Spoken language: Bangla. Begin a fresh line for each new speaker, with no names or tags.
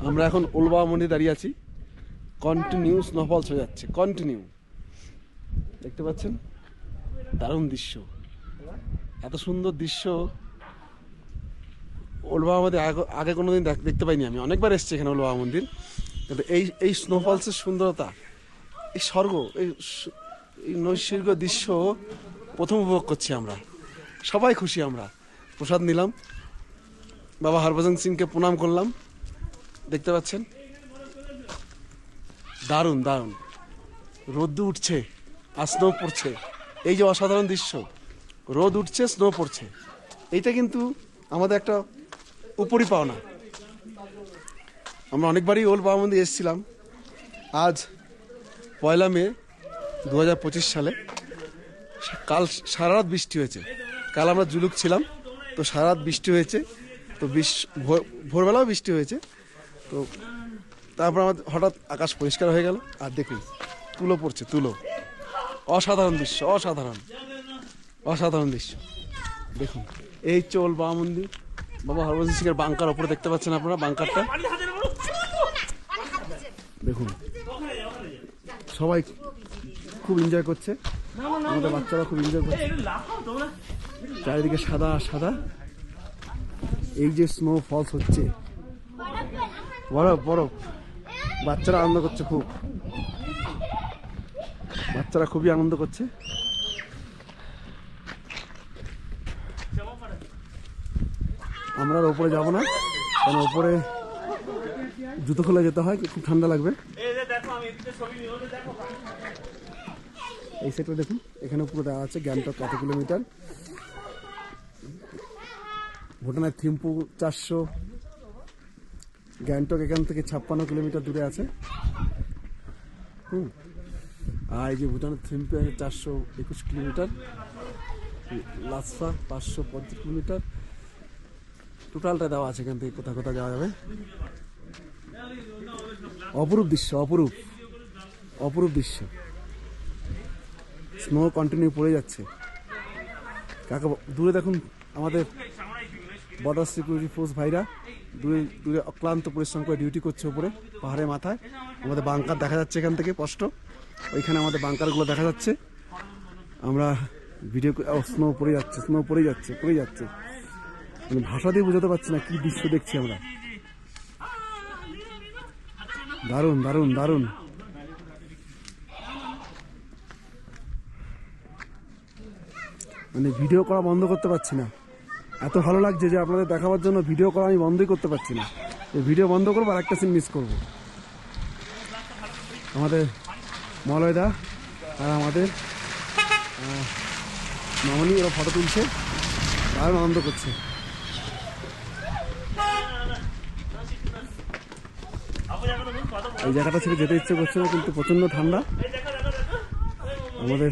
আমরা এখন ওলবাবা মন্দিরে দাঁড়িয়ে আছি। কন্টিনিউ স্নোফলস হয়ে যাচ্ছে, কন্টিনিউ। দেখতে পাচ্ছেন দারুণ দৃশ্য, এত সুন্দর দৃশ্য ওলবাবা মন্দির আগে কোনোদিন দেখতে পাইনি। আমি অনেকবার এসেছি এখানে ওলবাবা মন্দির, কিন্তু এই স্নোফলসের সুন্দরতা, এই স্বর্গ, এই নৈসর্গ দৃশ্য প্রথম উপভোগ করছি আমরা। সবাই খুশি। আমরা প্রসাদ নিলাম, বাবা হরভজন সিংকে প্রণাম করলাম। দেখতে পাচ্ছেন দারুণ দারুণ রোদ উঠছে আর স্নো পড়ছে। এই যে অসাধারণ দৃশ্য, রোদ উঠছে স্নো পড়ছে, এইটা কিন্তু আমাদের একটা উপরি পাওনা। আমরা অনেকবারই ওলবাবা মন্দির এসেছিলাম। আজ 1 মে 2025 সালে। কাল সারা রাত বৃষ্টি হয়েছে। কাল আমরা জুলুক ছিলাম, তো সারা রাত বৃষ্টি হয়েছে, তো ভোরবেলাও বৃষ্টি হয়েছে। তো তারপর আমাদের হঠাৎ আকাশ পরিষ্কার হয়ে গেল। আর দেখুন তুলো পড়ছে, তুলো। অসাধারণ দৃশ্য, অসাধারণ অসাধারণ দৃশ্য। দেখুন এই চোল বাবা মন্দির, বাবা হরভজন সিং এর বাংকার ওপরে দেখতে পাচ্ছেন আপনারা, বাংকারটা দেখুন। সবাই খুব এনজয় করছে, আমাদের বাচ্চারা খুব এনজয় করছে। চারিদিকে সাদা সাদা, এই যে স্নো ফলস হচ্ছে, বরফ বরফ। বাচ্চারা আনন্দ করছে খুব, বাচ্চারা খুবই আনন্দ করছে। আমরা আর ওপরে যাবো না, কারণ ওপরে জুতো খুলে যেতে হয়, খুব ঠান্ডা লাগবে। এই সাইডে দেখুন, এখানে পুরো দেওয়া আছে গ্যাংটক কত কিলোমিটার। ভুটানের থিম্পু 400, গ্যাংটক এখান থেকে 56 কিলোমিটার দূরে আছে। আর এই যে ভুটানের থিম্পু 421 কিলোমিটার, লাসা 550 কিলোমিটার, টোটালটা দেওয়া আছে। এখান থেকে কোথাও কোথাও যাওয়া যাবে। অপরূপ দৃশ্য, অপরূপ অপরূপ দৃশ্য। স্নো কন্টিনিউ পড়ে যাচ্ছে। কাকা দূরে দেখুন আমাদের বর্ডার সিকিউরিটি ফোর্স ভাইরা দূরে দূরে অক্লান্ত পরিশ্রম করে ডিউটি করছে উপরে পাহাড়ের মাথায়। আমাদের বাংকার দেখা যাচ্ছে এখান থেকে স্পষ্ট, ওইখানে আমাদের বাংকারগুলো দেখা যাচ্ছে। আমরা ভিডিও, স্নো পড়ে যাচ্ছে, স্নো পড়ে যাচ্ছে, পড়ে যাচ্ছে। মানে ভাষা দিয়ে বোঝাতে পারছি না কি দৃশ্য দেখছি আমরা। দারুণ দারুণ দারুণ। মানে ভিডিও করা বন্ধ করতে পারছি না, এত ভালো লাগছে যে আপনাদের দেখাবার জন্য ভিডিও করা আমি বন্ধই করতে পারছি না। ভিডিও বন্ধ করবো আর একটা সিন মিস করবো। আমাদের মলয়দা আর আমাদের মামনি ওরা ফটো তুলছে, দারুণ আনন্দ করছে। এই জায়গাটা ছেড়ে যেতে ইচ্ছে করছে না, কিন্তু প্রচন্ড ঠান্ডা। আমাদের